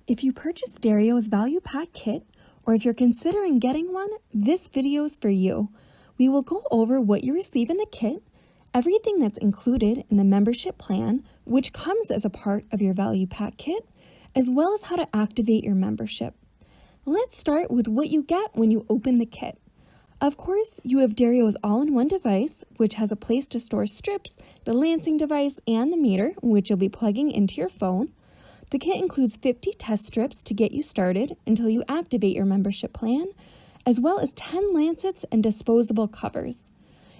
If you purchased Dario's Value Pack Kit, or if you're considering getting one, this video is for you. We will go over what you receive in the kit, everything that's included in the membership plan, which comes as a part of your Value Pack Kit, as well as how to activate your membership. Let's start with what you get when you open the kit. Of course, you have Dario's all-in-one device, which has a place to store strips, the lancing device, and the meter, which you'll be plugging into your phone. The kit includes 50 test strips to get you started until you activate your membership plan, as well as 10 lancets and disposable covers.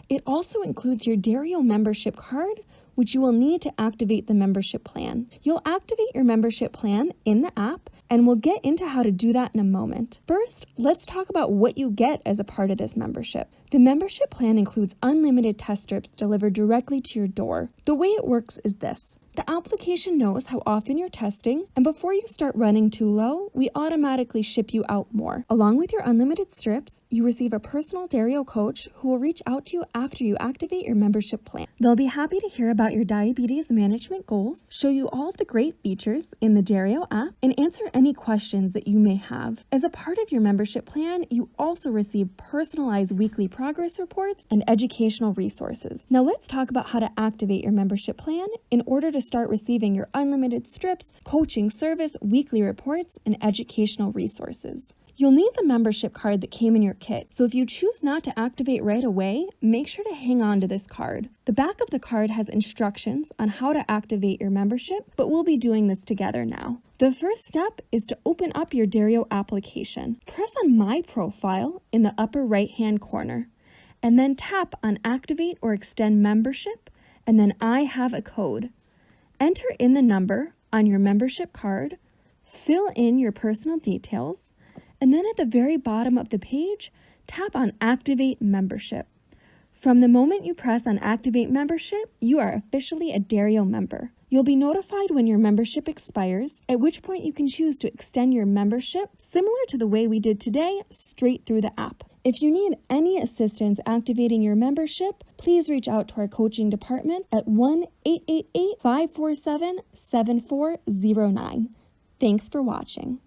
It also includes your Dario membership card, which you will need to activate the membership plan. You'll activate your membership plan in the app, and we'll get into how to do that in a moment. First, let's talk about what you get as a part of this membership. The membership plan includes unlimited test strips delivered directly to your door. The way it works is this. The application knows how often you're testing, and before you start running too low, we automatically ship you out more. Along with your unlimited strips, you receive a personal Dario coach who will reach out to you after you activate your membership plan. They'll be happy to hear about your diabetes management goals, show you all of the great features in the Dario app, and answer any questions that you may have. As a part of your membership plan, you also receive personalized weekly progress reports and educational resources. Now let's talk about how to activate your membership plan in order to start receiving your unlimited strips, coaching service, weekly reports, and educational resources. You'll need the membership card that came in your kit, so if you choose not to activate right away, make sure to hang on to this card. The back of the card has instructions on how to activate your membership, but we'll be doing this together now. The first step is to open up your Dario application. Press on My Profile in the upper right-hand corner, and then tap on Activate or Extend Membership, and then I Have a Code. Enter in the number on your membership card, fill in your personal details, and then at the very bottom of the page, tap on Activate Membership. From the moment you press on Activate Membership, you are officially a Dario member. You'll be notified when your membership expires, at which point you can choose to extend your membership, similar to the way we did today, straight through the app. If you need any assistance activating your membership, please reach out to our coaching department at 1-888-547-7409. Thanks for watching.